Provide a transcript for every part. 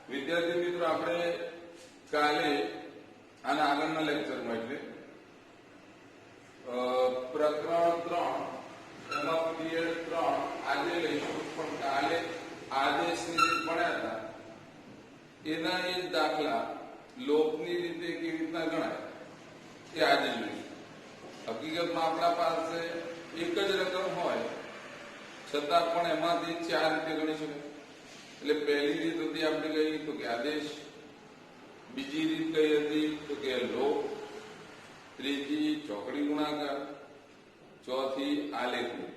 વિદ્યાર્થી મિત્રો, આપણે કાલે આના આગળના લેક્ચરમાં એટલે પ્રકરણ 3 એમાં પીરિયડ 3 આજે લઈશું, પણ કાલે આદેશની રીત ભણ્યા હતા એના એ જ દાખલા લોપની રીતે કેવી રીતના ગણાય એ આજે જોઈશું. હકીકતમાં આપણા પાસે એક જ રકમ હોય છતાં પણ એમાંથી 4 રીતે ગણી શકાય. એટલે પહેલી રીત હતી આપણે કઈ તો કે આદેશ, બીજી રીત કઈ હતી તો કે લોપ, ત્રીજી ચોકડી ગુણાકાર, ચોથી આલેખની.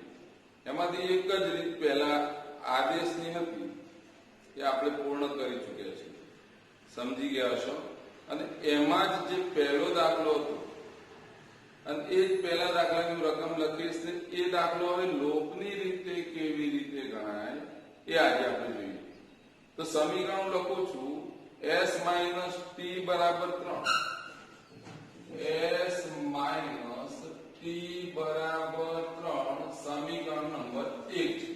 એમાંથી એક જ રીત પહેલા આદેશની હતી એ આપણે પૂર્ણ કરી ચૂક્યા છીએ, સમજી ગયા હશો. અને એમાં જ જે પહેલો દાખલો હતો અને એ જ પહેલા દાખલાની રકમ લખીશ ને એ દાખલો હવે લોપની રીતે કેવી રીતે ગણાય એ આજે આપણે જોઈએ. તો સમીકરણ લખું છું s માઇનસ ટી બરાબર 3, s માઇનસ ટી બરાબર 3 સમીકરણ નંબર 1 છે.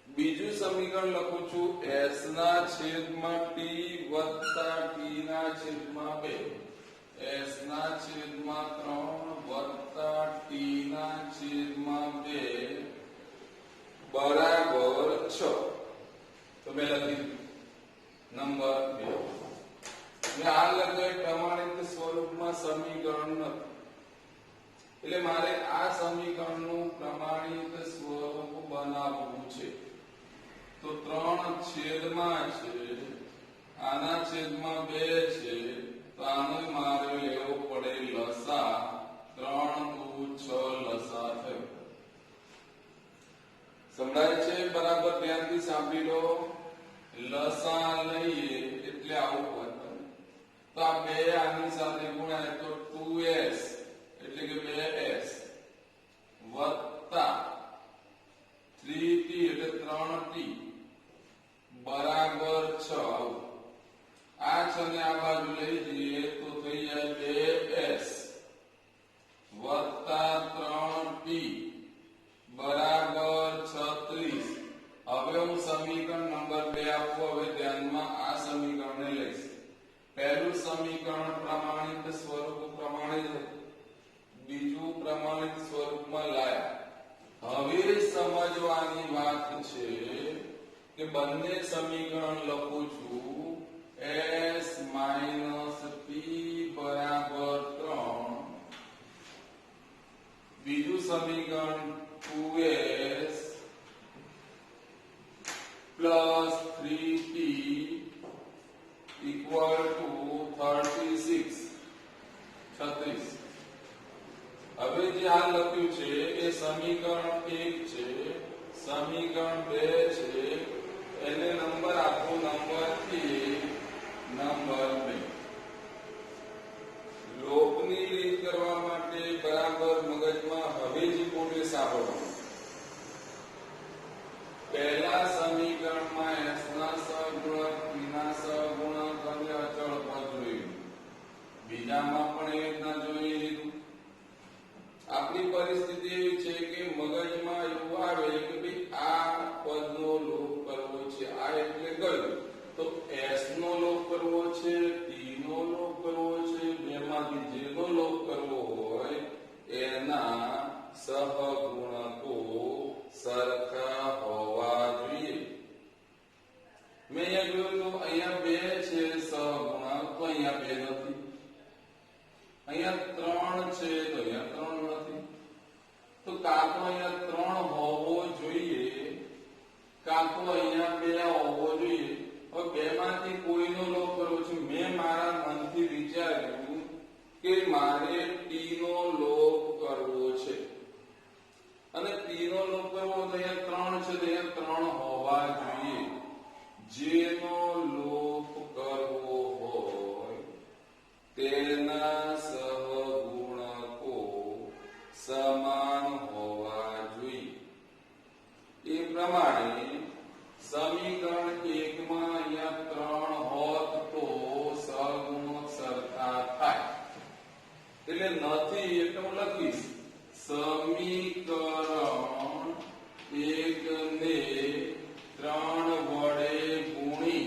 બીજું સમીકરણ લખું છું s ના છેદમાં ટી વત્તા ટી ના છેદમાં 2, s ના છેદમાં 3 વત્તા ટી ના છેદમાં 2 બરાબર 6. તો મેં લખી નંબર 2. મેં આ લખાય પ્રમાણિત સ્વરૂપમાં સમીકરણ નથી, એટલે મારે આ સમીકરણનું પ્રમાણિત સ્વરૂપ બનાવવું છે. તો 3 છેદમાં છે, આના છેદમાં 2 છે, તો આનો મારે લેવો પડે લસા. 3 દુ 6 લસા થયો. સમજાય છે બરાબર? ધ્યાનથી સાંભળી લો. લસા લઈએ એટલે આવું હોય. તો આ 2 આની સાથે ગુણાય તો 2s એટલે કે 2s વત્તા 3t એટલે 3t બરાબર 6. આ 6 ને આ બાજુ લઈ જઈએ તો થઈ જાય 2s વત્તા 3t બરાબર 36. હવે હું સમીકરણ નંબર 2 આપું. હવે ધ્યાનમાં આ સમીકરણને લઈશ. પહેલું સમીકરણ પ્રમાણિત સ્વરૂપ પ્રમાણિત, બીજું પ્રમાણિત સ્વરૂપમાં લાયા. હવે સમજવાની વાત છે કે બંને સમીકરણ લખું છું s માઇનસ ટી બરાબર 3, બીજું સમીકરણ 2s plus 3t equal to 36. હવે જે આ લખ્યું છે એ સમીકરણ 1 છે, સમીકરણ 2 છે, એને નંબર આપો નંબર 1, નંબર 2. લોપની રીત કરવા માટે બરાબર મગજમાં હવેજી પોતે સાંભળો. પહેલા સમીકરણમાં s ના સહગુણક, t ના સહગુણક અને અચળ પદ જોયું. બીજામાં પણ એ રીતના જોઈ લીધું. આપણી પરિસ્થિતિ એવી છે કે મગજમાં એવું આવે કે ભાઈ આ પદનો લોપ કરવો છે. આ એટલે કયું? તો s નો લોપ કરવો છે, t નો લોપ કરવો છે. બેમાંથી જેનો લોપ કરવો હોય એના સહગુણકો સરખા હોવા જોઈએ. મેં અહીંયા જોયું તો અહીંયા 2 છે સહગુણક, તો અહીંયા 2 નથી. અહીંયા 3 છે તો અહીંયા 3 નથી. તો કાં તો અહીંયા 3 હોવો જોઈએ, કાં તો અહીંયા 2 હોવો જોઈએ. હવે બેમાંથી કોઈનો લોપ કરવો છે. મેં મારા મનથી વિચાર્યું કે મારે ટી નો લોપ કરવો છે અને ટી નો લોપ કરવો તો અહીંયા 3 છે તો અહીંયા 3 હોવા જોઈએ. જેનો લોપ કરવો હોય તેના સહગુણકો સમાન હોવા જોઈએ. એ પ્રમાણે સમીકરણ 1 માં અહીંયા 3 હોત તો સહગુણક સરખા થાય. એટલે નથી એટલે હું લખીશ સમીકરણ 1 ને 3 વડે ગુણી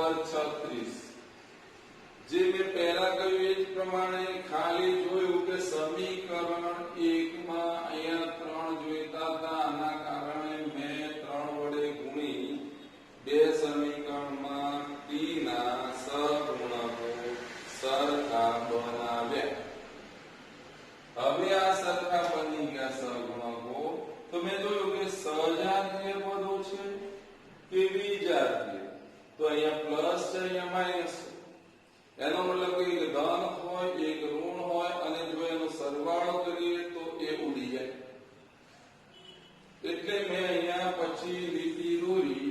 બરાબર 36. જે મેં પહેલા કહ્યું એ જ પ્રમાણે ખાલી જોયું કે સમીકરણ 1 માં અહીંયા 3 જોઈતા હતા, આના કારણે મેં 3 વડે ગુણી બે સમીકરણમાં t ના સહગુણકો સરખા બનાવ્યા. હવે આ સરખા બની ગયા સહગુણકો, તો મેં જોયું કે સજાતીય પદો છે કે વિજાતીય. તો અહીંયા પ્લસ છે, અહીંયા માઈનસ છે. એનો મતલબ કે એક ધન હોય એક ઋણ હોય અને જો એનો સરવાળો કરીએ તો એ ઉડી જાય. એટલે મેં અહીંયા પછી લીટી દોરી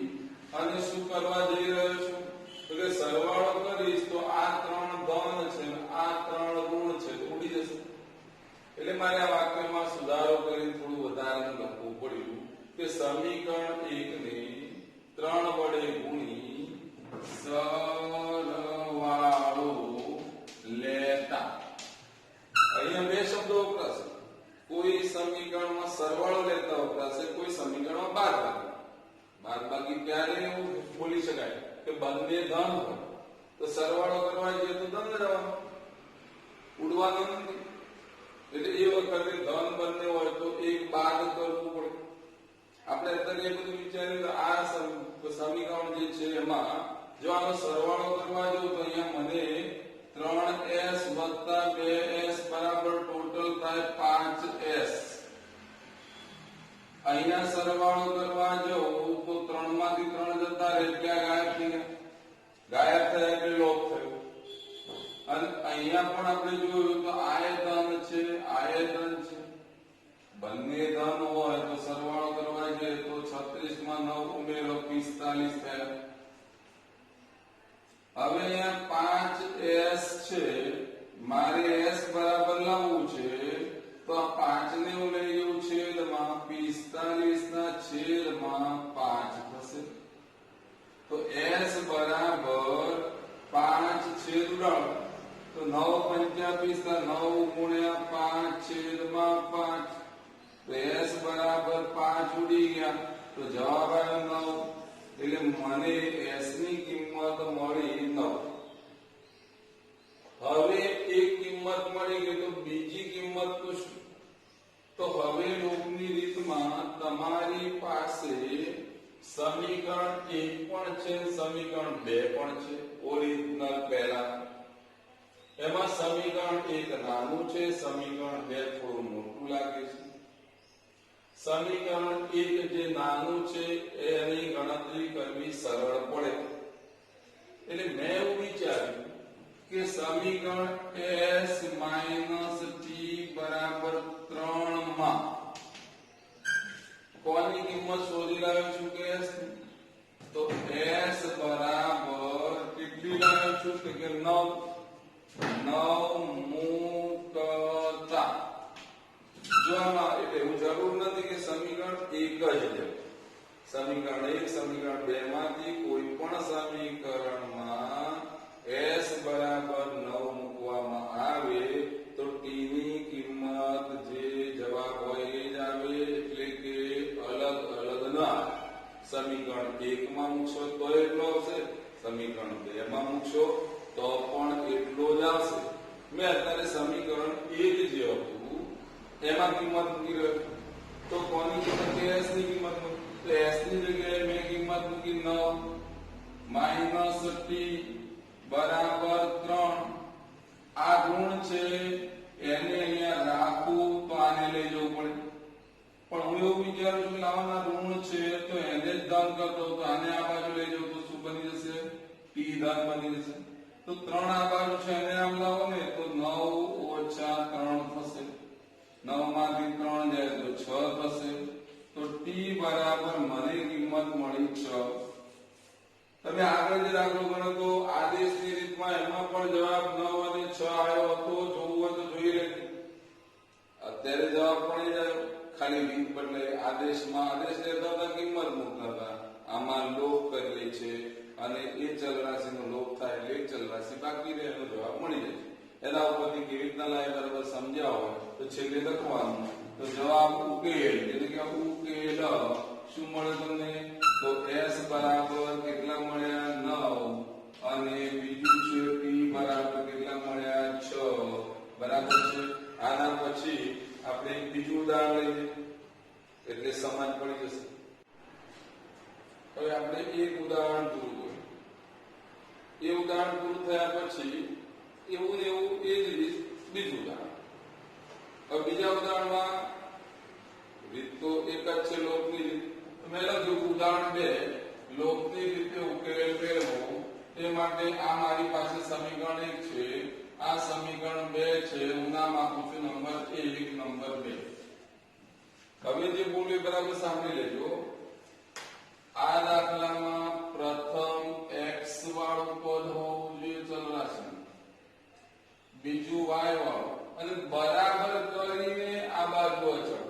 અને શું કરવા જઈ રહ્યો છું તો કે સરવાળો કરીશ તો આ 3 ધન છે આ 3 ઋણ છે તો ઉડી જશે. એટલે મારે આ વાક્યમાં સુધારો કરીને થોડું વધારે લખવું પડ્યું કે સમીકરણ 1 ને 3 વડે ગુણી સરવાળો લેતા. અહીંયા બે શબ્દો વપરાશે. કોઈ સમીકરણમાં સરવાળો લેતા વપરાશે, કોઈ સમીકરણમાં બાદબાકી. બાદબાકી ત્યારે એવું બોલી શકાય કે બંને ધન હોય તો સરવાળો કરવા જઈએ તો ધન રહેવાનું, ઉડવાનું નથી. એટલે એ વખતે ધન બંને હોય તો એક બાદ કરવું પડે. આપણે અત્યારે એ બધું વિચાર્યું કે આ સમીકરણ જે છે એમાં જો આનો સરવાળો કરવા જાઉં તો અહીંયા મને 3s + 2s બરાબર ટોટલ થાય 5s. અહીંયા સરવાળો કરવા જાઉં તો 3 માંથી 3 જતા રહે એટલે ગાયબ થઈ ગયા. ગાયબ થયા એટલે લોપ થયો. અને અહીંયા પણ આપણે જોયું તો આ ધન છે આ ધન છે, બંને ધન હોય તો સરવાળો કરવા જાય તો 36 માં 9 ઉમેરો 45 થયા. હવે અહીંયા 5s છે, મારે s બરાબર લાવવું છે તો આ 5 ને હું લઈ જઉં છેદમાં 45 ના છેદમાં 5 થશે. તો s બરાબર 5 છેદ ઉડાડો તો 9 × 5 9 × 5 છેદમાં 5. તો s બરાબર 5 ઉડી ગયા તો જવાબ આવ્યો 9. એટલે મને s ની કિંમત મળી 9. હવે એક કિંમત મળી ગઈ તો બીજી કિંમત તો શું? તો હવે લોપની રીતમાં તમારી પાસે સમીકરણ 1 પણ છે, સમીકરણ 2 પણ છે. ઓરિજિનલ પહેલા એમાં સમીકરણ 1 નાનું છે, સમીકરણ 2 થોડું મોટું લાગે છે. સમીકરણ 1 જે નાનું છે એની ગણતરી કરવી સરળ પડે. એટલે મેં એવું વિચાર્યું કે સમીકરણ s - t બરાબર 3 માં કોની કિંમત શોધી લાવ્યો છું કે s ની? તો s બરાબર કેટલી લાવ્યો છું કે 9 મૂકતા. જો આમાં એટલે એવું જરૂર નથી કે સમીકરણ 1 જ લે. સમીકરણ 1 સમીકરણ 2 માંથી કોઈ પણ સમીકરણમાં s બરાબર 9 મૂકવામાં આવે તો t ની કિંમત જે જવાબ હોય એ જ આવે. એટલે કે અલગ અલગ ના. સમીકરણ 1 માં મૂકશો તો એટલો આવશે, સમીકરણ 2 માં મૂકશો તો પણ એટલો જ આવશે. મેં અત્યારે સમીકરણ 1 જે હતું એમાં કિંમત મૂકી રહ્યો તો કોની કિંમત કે s ની કિંમત મૂકી. તો s ની જગ્યાએ મેં કિંમત મૂકી 9 - t બરાબર 3. આ ઋણ છે એને અહીંયા રાખવું તો આને લઈ જવું પડે. પણ હું એવું વિચારું છું કે આના ઋણ છે તો એને જ ધન કરતો તો આને આ બાજુ લઈ જવું તો શું બની જશે? t ધન બની જશે. તો 3 આ બાજુ છે એને આમ લાવો ને તો 9 - 3 થશે. 9 માંથી 3 જાય તો 6 થશે. તો t બરાબર મને કિંમત મળી 6. તમે આગળ જે દાખલો ગણો તો આદેશની રીતમાં એમાં પણ જવાબ 9 અને 6 આવ્યો હતો. જોવું હોય તો જોઈ લેજો. અત્યારે જવાબ પણ એ ખાલી રીત બદલે આદેશમાં આદેશ લેતા હતા કિંમત મૂકતા હતા. આમાં લોપ કરેલી છે અને એ ચલ રાશિનો લોપ થાય એટલે એક ચલ રાશિ બાકી રહે એનો જવાબ મળી જાય. એના ઉપરથી કેવી રીતના લાય બરાબર સમજ્યા હોય તો છેલ્લે લખવાનું. તો જવાબ ઉકેલ એટલે કે ઉકેલ શું મળે તમને? તો s બરાબર કેટલા મળ્યા? 9 સમાન પડી જશે. હવે આપણે એક ઉદાહરણ પૂરું કર્યું. એ ઉદાહરણ પૂરું થયા પછી એવું ને એવું એ જ રીત બીજું ઉદાહરણ. હવે બીજા ઉદાહરણમાં રીત તો એક જ છે, લોકની રીત. મેં લખ્યું ઉદાહરણ 2, લોકની રીતે ઉકેલ મેળવો. તે માટે આ મારી પાસે સમીકરણ 1 છે, આ સમીકરણ 2 છે. હું નામ આપું છું નંબર 1, નંબર 2. હવે જે બોલ્યું બરાબર સાંભળી લેજો. આ દાખલામાં પ્રથમ x વાળું પદ હોવું જોઈએ ચલરાશી, બીજું y વાળું, અને બરાબર કરીને આ બાજુ અચળ.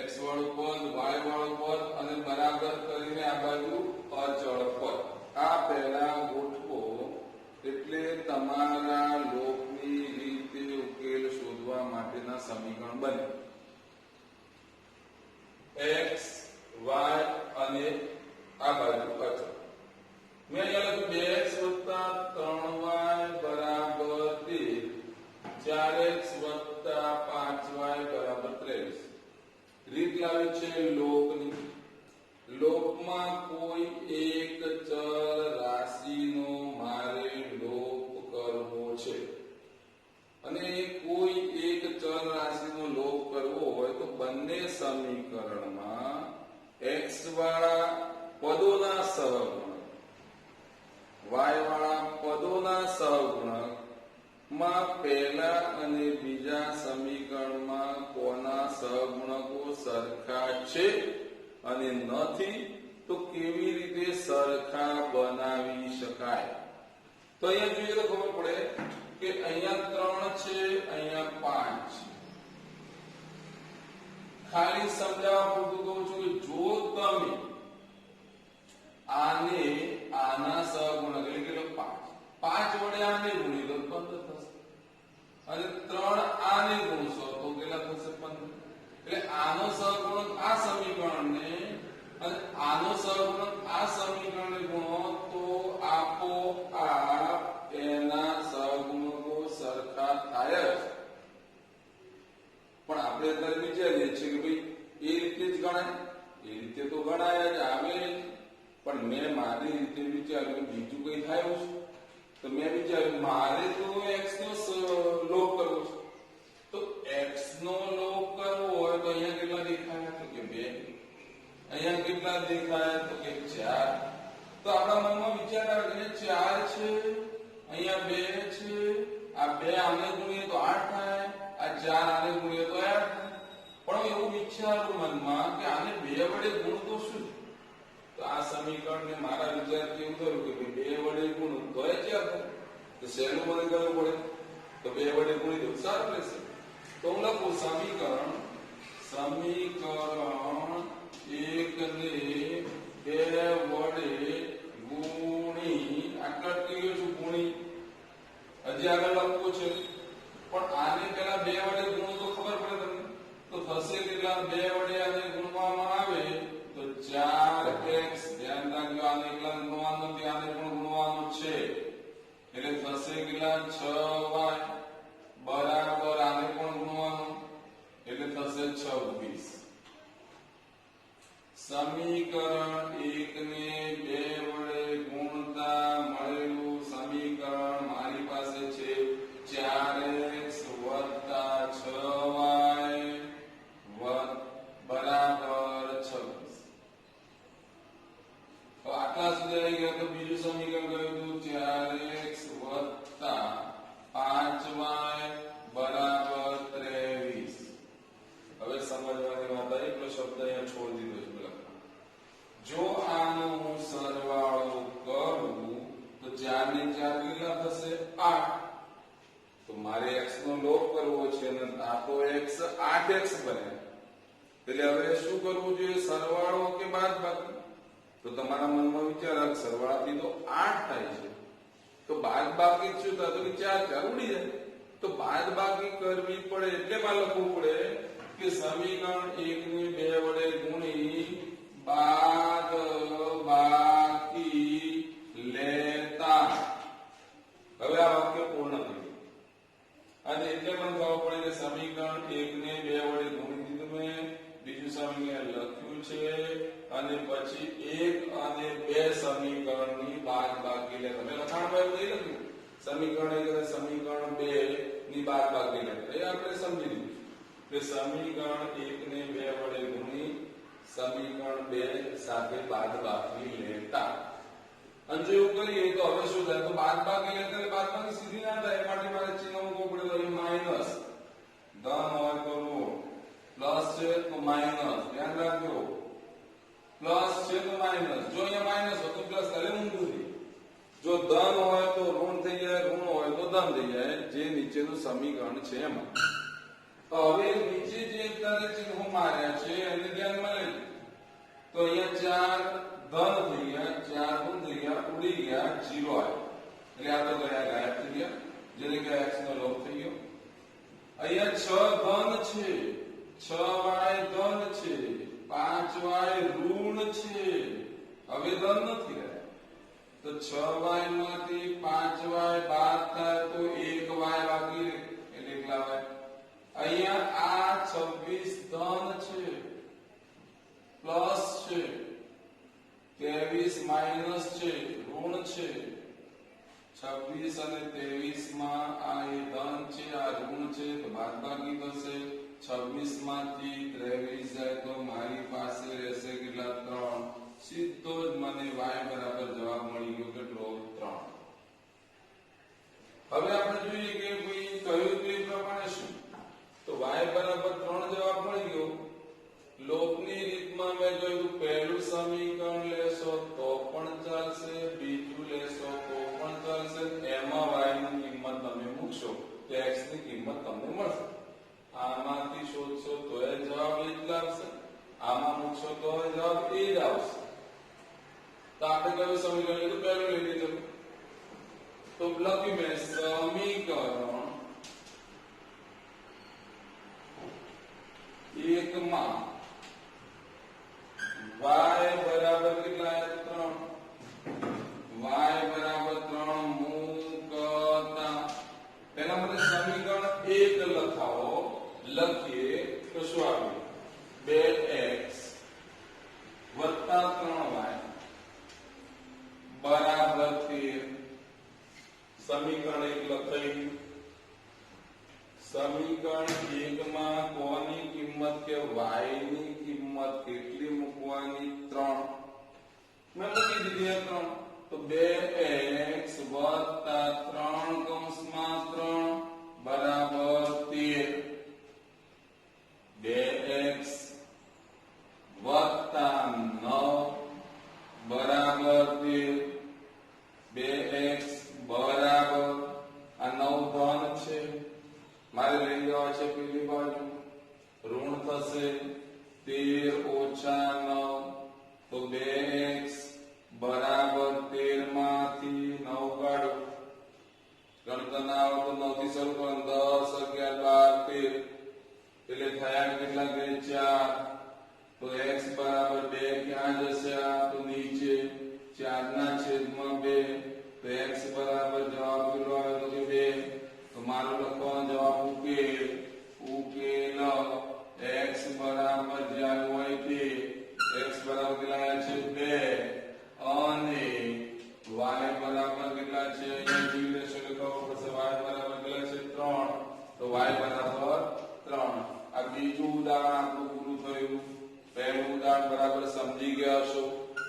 x વાળું પદ, y વાળું પદ અને બરાબર કરીને આ બાજુ અચળ પદ. આ પહેલા ગોઠવો એટલે તમારા લોકની રીતે ઉકેલ શોધવા માટેના સમીકરણ બને. x y અને આ બાજુ અચળ. મેં અહીંયા લખ્યું 2x + 3y બરાબર 13, 4x + 5y બરાબર 23. રીત લાવી છે લોકની. લોકમાં કોઈ એક ચલ રાશિનો મારે લોપ કરવો છે, અને કોઈ એક ચલ રાશિનો લોપ કરવો હોય તો બંને સમીકરણમાં x વાળા પદોના સહગુણક, y વાળા પદોના સહગુણક માં પહેલા અને બીજા સમીકરણમાં કોના સહગુણકો સરખા છે અને નથી તો કેવી રીતે સરખા બનાવી શકાય. તો અહીંયા જોઈએ તો ખબર પડે કે અહીંયા 3 છે, અહીંયા 5 છે. ખાલી સમજાવવા પૂરતું કહું છું કે જો તમે આને આના સહગુણક એટલે કે 5 વડે આને ગુણી લો 15 થશે, અને 3 આને ગુણશો તો કેટલા થશે? 15. એટલે આનો સહગુણક આ સમીકરણને અને આનો સહગુણક આ સમીકરણને ગુણો તો આપોઆપ એના સહગુણકો સરખા થાય જ. પણ આપણે અત્યારે વિચારીએ છીએ કે ભાઈ એ રીતે જ ગણાય, એ રીતે તો ગણાય જ આવે, પણ મેં મારી રીતે વિચાર્યું બીજું કઈ થાય છે. તો મેં વિચાર્યું મારે તો x નો લોપ કરવો છે. તો x નો લોપ કરવો હોય તો અહીંયા કેટલા દેખાય? તો કે 2. અહીંયા કેટલા દેખાય? તો કે 4. તો આપણા મનમાં વિચાર આવે કે 4 છે, અહીંયા 2 છે, આ 2 આને ગુણીએ તો 8 થાય, આ 4 આને ગુણીએ તો 8 થાય. પણ એવું વિચારું મનમાં કે આને 2 વડે ગુણ તો શું? તો આ સમીકરણને મારા વિચારથી એવું થયું કે 2 વડે ગુણ તો 4 થાય. તો શેનું મને કરવું પડે? તો 2 વડે ગુણી દો, સારું રહેશે. તો હું લખું સમીકરણ 1 ને 2 વડે ગુણી, આટલા અટકી છું ગુણી, હજી આગળ લખવું છે. પણ આને પેલા 2 વડે ગુણો તો ખબર પડે તમને. તો થશે કેટલા? 2 વડે આને ગુણવામાં આવે તો 4x. ધ્યાન રાખજો આને એકલા ગુણવાનું નથી, આને પણ ગુણવાનું છે. એટલે થશે કેટલા? 6y બરાબર આને પણ ગુણવાનું એટલે થશે 26. સમીકરણ 1 ને 2 વડે ગુણતા મળેલું સમીકરણ મારી પાસે છે 4x + 6y બરાબર 26. આટલા સુધી આવી ગયા. તો બીજું સમીકરણ કયું હતું? 4x + 5y બરાબર 23. હવે સમજવાની વાત આવી. એટલો શબ્દ અહીંયા છોડી દીધો છે. જો આનો હું સરવાળો કરું તો 4 ને 4 કેટલા થશે? 8. તો મારે x નો લોપ કરવો છે અને આ તો x 8x બને. એટલે હવે શું કરવું જોઈએ? સરવાળો કે બાદબાકી? તો તમારા મનમાં વિચાર આવે સરવાળાથી તો 8 થાય છે, તો બાદબાકી શું થાય? તો કે 4 4 ઉડી જાય. તો બાદબાકી કરવી પડે એટલે માં લખવું પડે કે સમીકરણ 1 ને 2 વડે ગુણી બાદબાકી લેતા. હવે આ વાક્ય પૂર્ણ થયું. અને એટલે પણ ખબર પડે કે સમીકરણ 1 ને 2 વડે ગુણી દીધું મેં, બીજું સમીકરણ અને પછી 1 અને 2 સમીકરણની બાદબાકી લે. તમે લખાણમાં એવું નહીં લખ્યું સમીકરણ 1 અને સમીકરણ 2 ની બાદબાકી લે. એ આપણે સમજી લીધું કે સમીકરણ 1 ને 2 વડે ગુણી સમીકરણ 2 સાથે બાદબાકી લેતા. અને જો એવું કરીએ તો હવે શું થાય? તો બાદબાકી લેતા એટલે બાદબાકી સીધી ના થાય. એ માટે મારે ચિહ્ન મૂકવું પડે. તો માઈનસ ધન હોય તો ઋણ, પ્લસ છે તો માઈનસ. ધ્યાન રાખજો, પ્લસ છે તો માઈનસ. જો અહીંયા માઈનસ હોય તો પ્લસ થાય, ઊંધું થઈ. જો ધન હોય તો ઋણ થઈ જાય, ઋણ હોય તો ધન થઈ જાય, જે નીચેનું સમીકરણ છે એમાં. તો હવે નીચે જે અત્યારે ચિહ્નો માર્યા છે એને ધ્યાનમાં લઈ. તો અહીંયા 4 ધન થઈ ગયા, 4 ઋણ થઈ ગયા, ઉડી ગયા, 0 આવ્યો. એટલે આ તો ગયા ગાયબ થઈ ગયા, જેને કે x નો લોપ થઈ ગયો. અહીંયા 6 ધન છે, 6y ધન છે, 5y ઋણ છે. હવે ધન નથી રહ્યા તો 6y માંથી 5y બાદ થાય તો 1y બાકી રહે એટલે કેટલા હોય? અહીંયા આ 26 ધન છે, પ્લસ છે, 23 માઈનસ છે, ઋણ છે. 26 અને 23 માં આ એ ધન છે, આ ઋણ છે, તો બાદબાકી થશે. 26 માંથી 23 જાય તો મારી પાસે રહેશે કેટલા? 3. સીધો જ મને y બરાબર જવાબ મળી ગયો. કેટલો? 3. હવે આપણે જોઈએ કે ભાઈ કહ્યું તે પ્રમાણે શું? તો y બરાબર 3 જવાબ મળી ગયો. લોપની રીતમાં મેં જોયું પહેલું સમીકરણ લેશો તો પણ ચાલશે, બીજું લેશો તો પણ ચાલશે. એમાં y ની કિંમત તમે મૂકશો તો x ની કિંમત તમને મળશે. આમાંથી શોધશો તો એ જવાબ એ જ લાવશે, આમાં મૂકશો તો જવાબ એ જ આવશે. તો આપણે કયું સમીકરણ લીધું? પહેલું લઈ લીધું. તો લખ્યું મેં સમીકરણ 1 માં y બરાબર કેટલા? 3. y બરાબર 3 મૂકતા તેના માટે સમીકરણ 1 લખાવો. લખીએ તો શું આવે? 2x વત્તા 3y બરાબર 13. સમીકરણ 1 લખાઈ. સમીકરણ 1 માં કોની કિંમત કે y ની કિંમત કેટલી મૂકવાની? 3. મેં મૂકી દીધી 3. તો 2x વત્તા 3 કૌંસમાં 3 બરાબર 13. 2x વત્તા 9 બરાબર 13. 2x બરાબર આ 9 ધન છે, મારે લઈ જવા છે પેલી બાજુ, ઋણ થશે. 13 ઓછા 9 તો 2x બરાબર 13 માંથી 9 કાઢો. ગણતર ના આવે તો 9 થી શરૂ કરો. 10 11 12 13 એટલે થયા કેટલા? 4. તો x બરાબર 2 ક્યાં જશે? આ તો નીચે 4 ના છેદમાં 2. તો x બરાબર જવાબ કેટલો આવે? તો કે 2. તો મારો લખવાનો જવાબ ઉકેલ x બરાબર જ્યાં હોય તે x બરાબર કેટલા છે? 2 અને y બરાબર કેટલા છે? અહીંયા જોઈ લેશો એટલે ખબર પડશે. y બરાબર કેટલા છે? 3. તો y બરાબર 3. આ બીજું ઉદાહરણ આપણું પૂરું થયું. પહેલું ઉદાહરણ બરાબર સમજી ગયા હશો,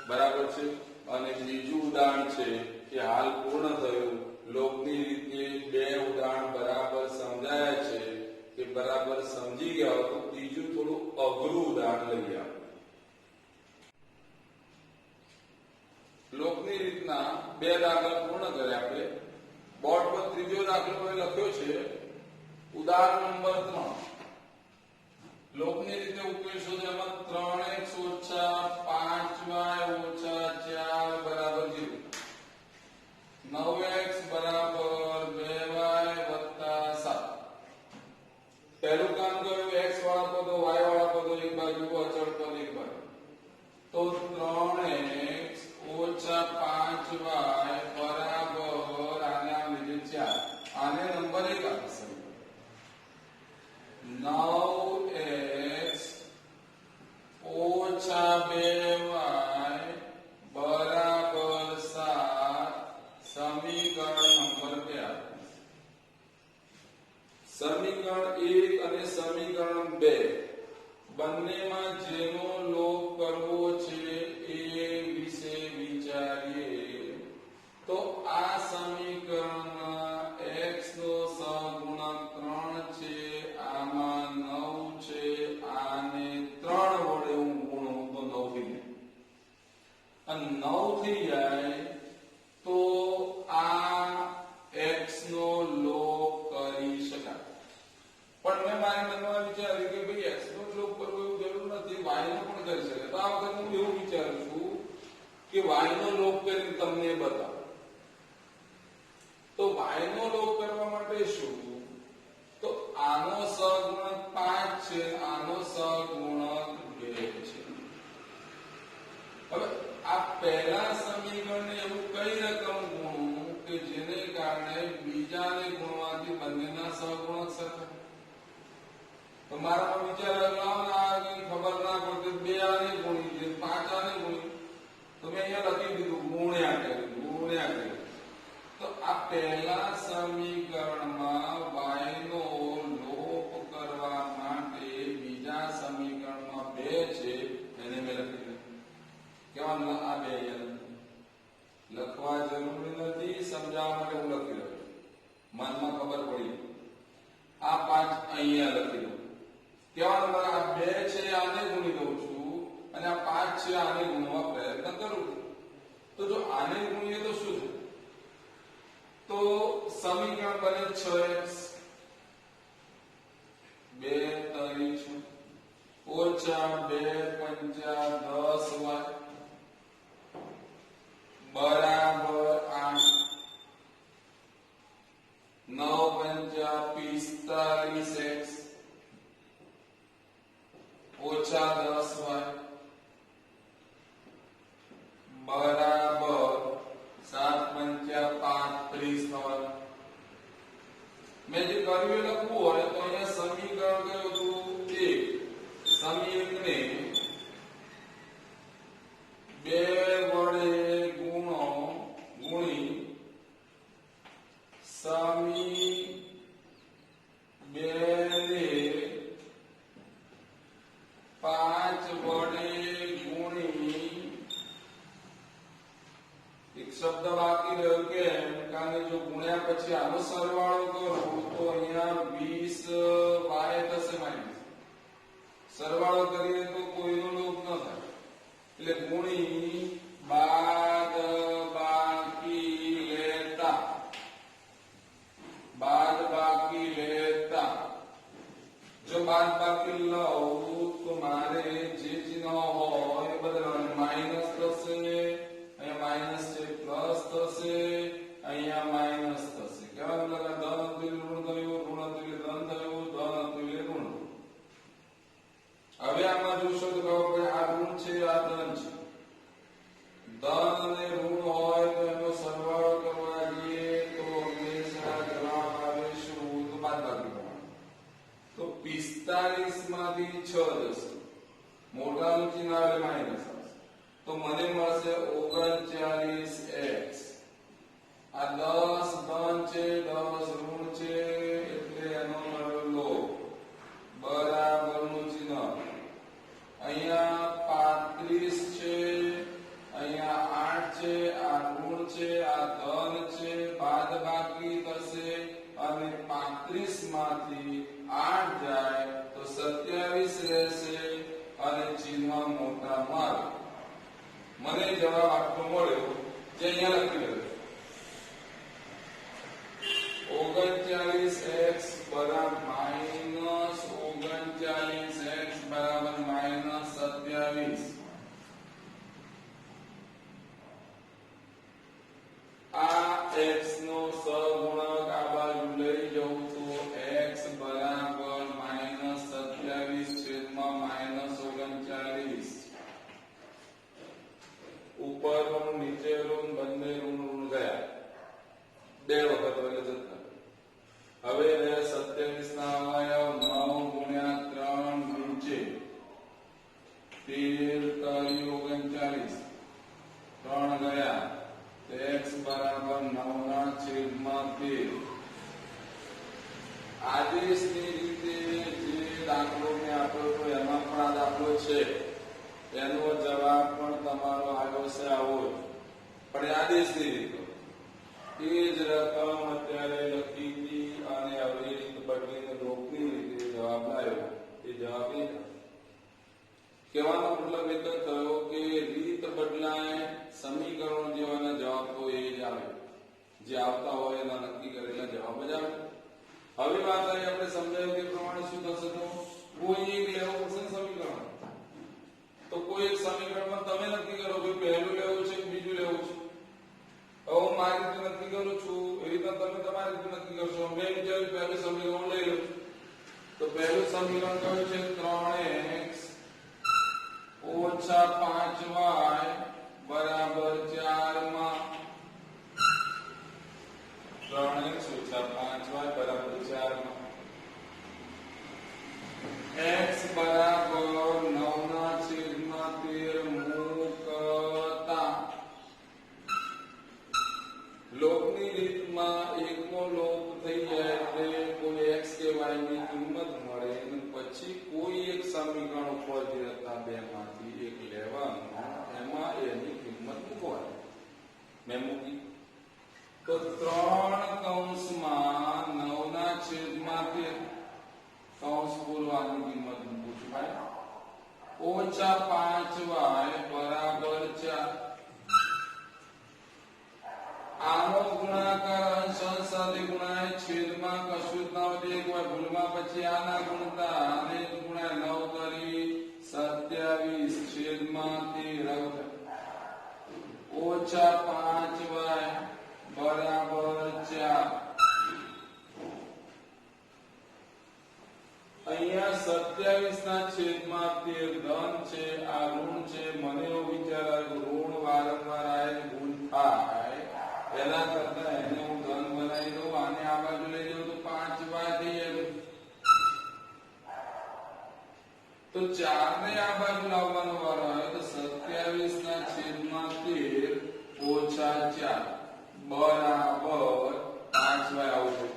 બરાબર છે. અને બીજું ઉદાહરણ છે કે હાલ પૂર્ણ થયું. લોપની રીતે 2 ઉદાહરણ બરાબર સમજાયા છે કે બરાબર સમજી ગયા હોય તો ત્રીજું થોડું અઘરું ઉદાહરણ લઈએ. લોપની રીતના 2 દાખલા પૂર્ણ કર્યા આપણે. બોર્ડ પર ત્રીજો દાખલો લખ્યો છે ઉદાહરણ નંબર 3. લોપની રીતે ઉકેલ શોધો. એમાં 3x ઓછા 5y ઓછા 4 બરાબર 0. 9x બરાબર 2y વત્તા 7. પહેલું કામ કર્યું, x વાળા પદો y વાળા પદો એક બાજુ, અચળ પદ એક બાજુ. તો 3x ઓછા 5y બરાબર આને આમ લીધું 4. આને નંબર 1 આપશે. 9x ઓછા 2y સમીકરણ નંબર 2 સમીકરણ 1 અને સમીકરણ 2 બંનેમાં જેનો લોપ કરવો છે એ વિશે વિચારીએ તો આ સમીકરણમાં x નો સહગુણક 3 છે, આમાં 9 છે, આને 3 વડે હું ગુણું તો 9 થઈ જાય અને 9 થઈ જાય તો આ x નો લોપ કરી શકાય. પણ મેં મારી મનમાં વિચાર્યું કે ભાઈ x નો લોપ કરવો એવું જરૂર નથી, y નો પણ કરી શકે. તો આ વખતે હું એવું વિચારું છું કે y નો લોપ કરીને તમને બતાવું. તો y નો લોપ કરવા માટે શું? તો આનો સહગુણક 5 છે, આનો સહગુણક 2 છે. હવે આ પહેલા સમીકરણને એવું કઈ રકમ ગુણવું કે જેને કારણે બીજાને ગુણવાથી બંનેના સહગુણક સરખા. તો મારામાં વિચાર આવ્યો ખબર ના પડતી 2 આને ગુણી છે, 5 આને ગુણી, તો મેં અહીંયા લખી દીધું ગુણ્યા કર્યું. તો આ પહેલા સમીકરણમાં y નો લોપ કરવા માટે બીજા સમીકરણમાં 2 છે એને મેં લખી દીધું. કેવા આ 2 અહીંયા લખવા જરૂરી નથી, સમજાવવા માટે હું લખી રહ્યો છું, મનમાં ખબર પડી. આ 5 અહીંયા લખી દઉં. કેવા નંબર આ 2 છે આને ગુણી દઉં છું અને આ 5 છે આને ગુણવા પ્રયત્ન કરું છું. તો જો આને ગુણીએ તો શું થાય? તો સમીકરણ બને 6x 2 તરી છું ઓછા 2 પંચા 10y બરાબર 8 9 પંચા 45x ઓછા 10y બરાબર 7 પંચા 35 થવાના. મેં જે કર્યું એ લખવું હોય તો અહીંયા સમીકરણ કયું હતું? 1. સમી 1 ને 2 વડે ગુણી સમી 2 ને 5 વડે ગુણી એક શબ્દ બાકી રહ્યો કેમ? કારણ કે જો ગુણ્યા પછી આનો સરવાળો કરું તો અહીંયા 20y થશે માઇનસ. સરવાળો કરીએ તો કોઈનો લોપ ન થાય એટલે ગુણી બાદ બાકી લેતા જો બાદ બાકી લઉં તો મારે જે ચિહ્ન હોય એ બદલવાનું. માઇનસ થશે, અહીંયા માઇનસ છે, પ્લસ થશે, અહીંયા માઇનસ થશે. કેવા લગા ધન હતું ઋણ થયું, ઋણ હતું ધન થયું, ધન હતું ઋણ. હવે આમાં જોશો તો ખબર પડે આ ઋણ છે, આ ધન છે. ધન અને ઋણ હોય તો એનો સરવાળો કરવા જઈએ તો હંમેશા જવાબ આવે શું? તો બાદબાકી કરવાનું. તો 45 માંથી 6 જશે, મોટાનું ચિહ્ન આવે માઇનસ આવશે, તો મને મળશે 39x. આ 10 ધન છે, 10 ઋણ છે એટલે એનો મળ્યો લોપ બરાબરનું ચિહ્ન. અહીંયા 35 છે, અહીંયા 8 છે, આ ઋણ છે, આ ધન છે, બાદબાકી થશે અને 35 માંથી 8 જાય તો 27 રહેશે અને ચિહ્ન મોટામાં આવે. મને જવાબ આટલો મળ્યો જે અહીંયા લખી રહ્યો. 39x બરાબર માઇનસ 39x બરાબર માઇનસ 27. આ x નો સહગુણક આ બાજુ લઈ જાઉં તો x બરાબર માઇનસ 27 છેદમાં માઇનસ 39. ઉપર ઋણ નીચે ઋણ બંને ઋણ ગયા 2 વખત એટલે જતા. હવે 27 ના અવયવ 9 ગુણ્યા 3 નીચે 13 39 3 ગયા તો x બરાબર 9 ના આદેશની રીતે જે દાખલો મેં આપ્યો હતો એમાં પણ આ દાખલો છે, એનો જવાબ પણ તમારો આવ્યો છે આવો જ, પણ આદેશની રીતે એ જ રકમ અત્યારે લખી હતી અને હવે રીત બદલીને લોકની રીતે જવાબ લાવ્યો. એ જવાબ એ કહેવાનો મતલબ એ તો થયો કે રીત બદલાય, સમીકરણ જેવાના જવાબ તો એ જ આવે, જે આવતા હોય એના નક્કી કરેલા જવાબ જ આવે. હવે વાત આવી આપણે સમજાયું તે પ્રમાણે શું થશે, તો કોઈ એક લેવું પડશે સમીકરણ. તો કોઈ એક સમીકરણમાં તમે નક્કી કરો કે પહેલું લેવું છે કે બીજું લેવું છે. હવે હું મારી રીતે નક્કી કરું છું, એ રીતે તમે તમારી રીતે નક્કી કરશો. મેં વિચાર્યું પહેલું સમીકરણ લઈ લઉં. તો પહેલું સમીકરણ કયું છે? 3x ઓછા 5y બરાબર 4 માં 3x ઓછા 5y બરાબર 4 માં x બરાબર 9/13 મૂકતા લોકની રીતમાં એકનો લોપ થઈ જાય એટલે કોઈ x કે y ની કિંમત મળે અને પછી કોઈ એક સમીકરણ ઉપર જે હતા બેમાંથી એક લેવાનું, એમાં એની કિંમત મૂકવાની. મેં મૂકી તો 3 કૌંસમાં 9/13 કૌંસ પૂરવાની કિંમત મૂકું છું ભાઈ, ઓછા 5y બરાબર 4. આનો ગુણાકાર અંશ સાથે ગુણાય, છેદમાં કશું જ ના હોય, એક વાર ભૂલમાં પછી આના ગુણતા અને ગુણાય 9 કરી 27 છેદમાં 13 ઓછા 5y બરાબર 4. અહીંયા 27 ના છેદમાં 13 ધન છે, આ ઋણ છે. મને એવો વિચાર આવ્યો ઋણ વારંવાર આવે ભૂલ થાય, એના કરતા એને હું ધન બનાવી દઉં, આને આ બાજુ લઈ જાઉં તો 5y થઈ જાય. તો 4 ને આ બાજુ લાવવાનો વારો આવે તો 27 ના છેદમાં 13 ઓછા 4 બરાબર 5y આવશે.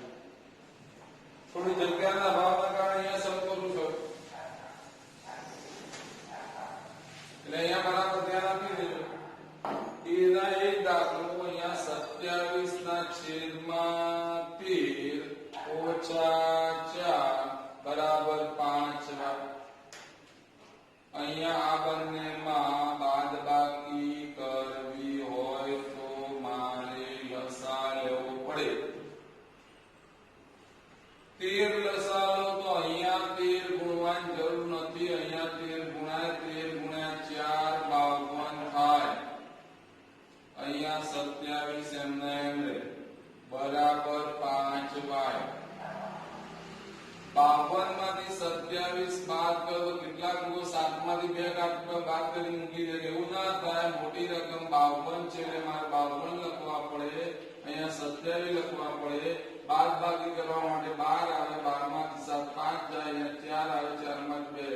થોડી જગ્યાના અભાવના કારણે અહીંયા સમ કરું છું, એટલે અહીંયા બરાબર ધ્યાન આપી દેજો. એના એક દાખલો અહીંયા 27 ના છેદમાં 13 ઓછા 4 બરાબર 5y. અહીંયા આ બંનેમાં બાદબાકી કરવી હોય તો મારે લસા લેવો પડે. 13 લસા લો તો અહીંયા 13 ગુણવાની જરૂર નથી, અહીંયા 13 ગુણાય, 13 ગુણ્યા 4 52 થાય. અહીંયા 27 એમને એમ રહે બરાબર 5y. 52 માંથી 27 બાદ કરો તો કેટલા લોકો 7 માંથી 2 કાઢવા બાદ કરી મૂકી દે. એવું ના થાય, મોટી રકમ 52 છે એટલે મારે 52 લખવા પડે, અહીંયા 27 લખવા પડે. બાદ બાકી કરવા માટે 12 આવે, 12 માંથી 7 5 જાય, અહીંયા 4 આવે, 4 માંથી 2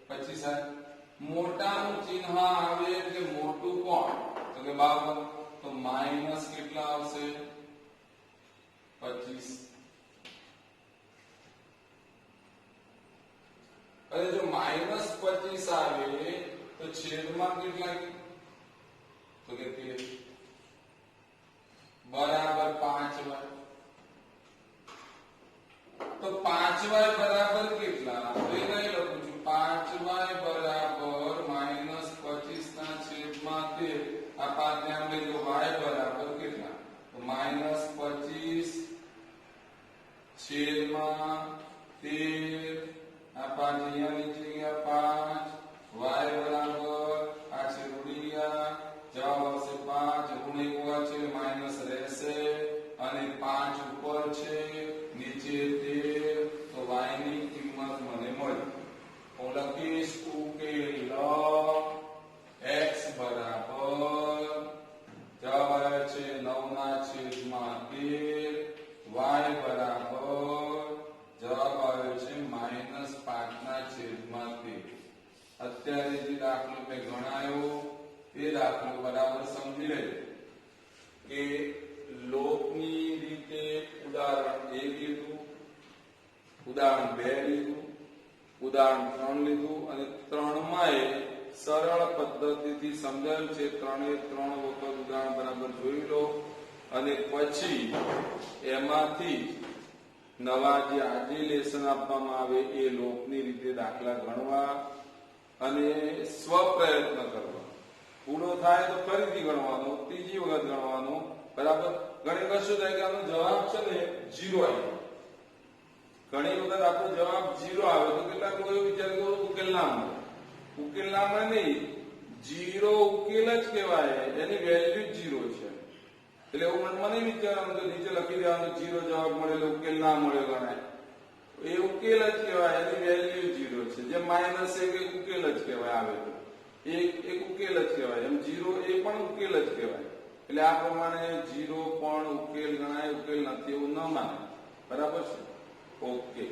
25. મોટાનું ચિહ્ન આવે એટલે મોટું કોણ? તો કે 52. તો માઈનસ કેટલા આવશે? 25. અને જો માઈનસ 25 આવે તો છેદમાં કેટલા? તો કે 13 બરાબર 5y. તો 5y બરાબર કેટલા? તો એ નહીં લખું છું. 5y બરાબર માઈનસ 25 ના છેદમાં 13. આ પાત ધ્યાન લેજો. y બરાબર કેટલા? તો માઈનસ 25 છેદમાં 13. આ 5 અહીંયા નીચે ગયા 5. y બરાબર આ છે ઉડી ગયા, જવાબ આવશે 5. ઋણ એક છે, માઈનસ રહેશે અને 5 ઉપર છે, નીચે 13. તો y ની કિંમત મને મળી. હું લખીશ ઉકેલ x બરાબર જવાબ આવે છે 9/13. y બરાબર જવાબ આવે છે -5/13. અત્યારે જે દાખલો મેં ગણાયો એ દાખલો બરાબર સમજી લેજો કે લોકની રીતે ઉદાહરણ 1 લીધું, ઉદાહરણ 2 લીધું, ઉદાહરણ 3 લીધું અને 3 માં સરળ પદ્ધતિથી સમજાયું છે. 3 વખત ઉદાહરણ બરાબર જોઈ લો અને પછી એમાંથી નવા જે આજે લેસન આપવામાં આવે એ લોકની રીતે દાખલા ગણવા અને સ્વપ્રયત્ન કરવા. પૂરો થાય તો ફરીથી ગણવાનો, ત્રીજી વખત ગણવાનો. બરાબર. ઘણી વખત શું થાય કે આનો જવાબ છે ને 0 આવ્યો. ઘણી વખત આપણો જવાબ 0 આવે તો કેટલાક લોકો એવું વિચારે કે ઉકેલ ના મળે. ઉકેલ ના મળે નહીં, 0 ઉકેલ જ કહેવાય, એની વેલ્યુ જ 0 છે. એટલે એવું મનમાં નહીં વિચારવાનું કે નીચે લખી દેવાનું 0 જવાબ મળેલો ઉકેલ ના મળ્યો ગણાય. એ ઉકેલ જ કહેવાય, એની વેલ્યુ 0 છે. જેમ -1 એક ઉકેલ જ કહેવાય આવે તો એક ઉકેલ જ કહેવાય, એમ 0 એ પણ ઉકેલ જ કહેવાય. એટલે આ પ્રમાણે 0 પણ ઉકેલ ગણાય, ઉકેલ નથી એવું ન માને. બરાબર છે? ઓકે.